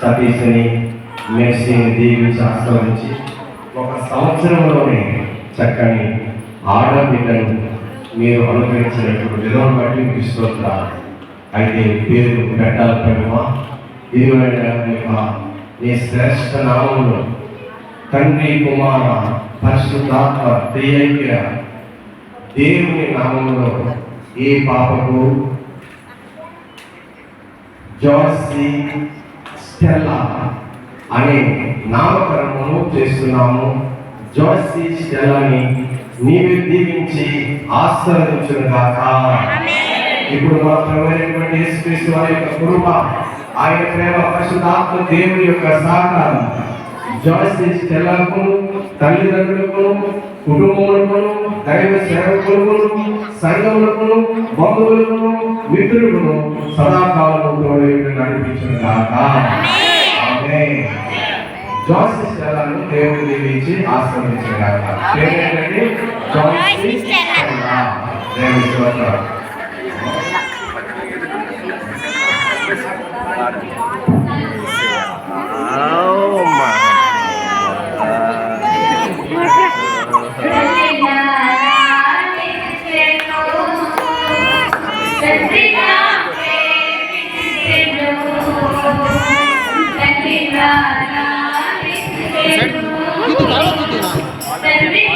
సతీష్ని మెర్సీని దీవించి ఆస్వాదించి ఒక సంవత్సరంలోనే చక్కని ఆడబిడ్డను మీరు అనుగ్రహించినటువంటి విధానం బట్టి మీకు స్తోత్రాలు. అయితే పేరు పెట్టాలి ప్రభువా, నీ శ్రేష్ఠ నామములో తండ్రి కుమార పరిశుద్ధాత్మ త్రియైక్య దేవుని నామములో ఈ పాపకు జార్సి స్టెల్లా అనే నామకరణము చేస్తున్నాము. జార్సి స్టెల్లాని నీవే దీవించి ఆశీర్వదించును గాక. ఇప్పుడు మా ప్రభువైనటువంటి యేసుక్రీస్తు వారి యొక్క కృప, ఆయన ప్రేమ, పరిశుద్ధాత్మ దేవుని యొక్క సహకారం జార్సి స్టెల్లాకు, తల్లిదండ్రులకు, కుటుంబములకు, దైవ సేవకులకు, సంఘములకు, బంధువులకు, మిత్రులకు సదాకాలము నడిపించును గాక. ఆమేన్. జార్సి స్టెల్లాను దేవుడు దీవించి ఆశీర్వదించును గాక. పేరేంటండి? జార్సి స్టెల్లా. దేవుని స్తోత్రం. itu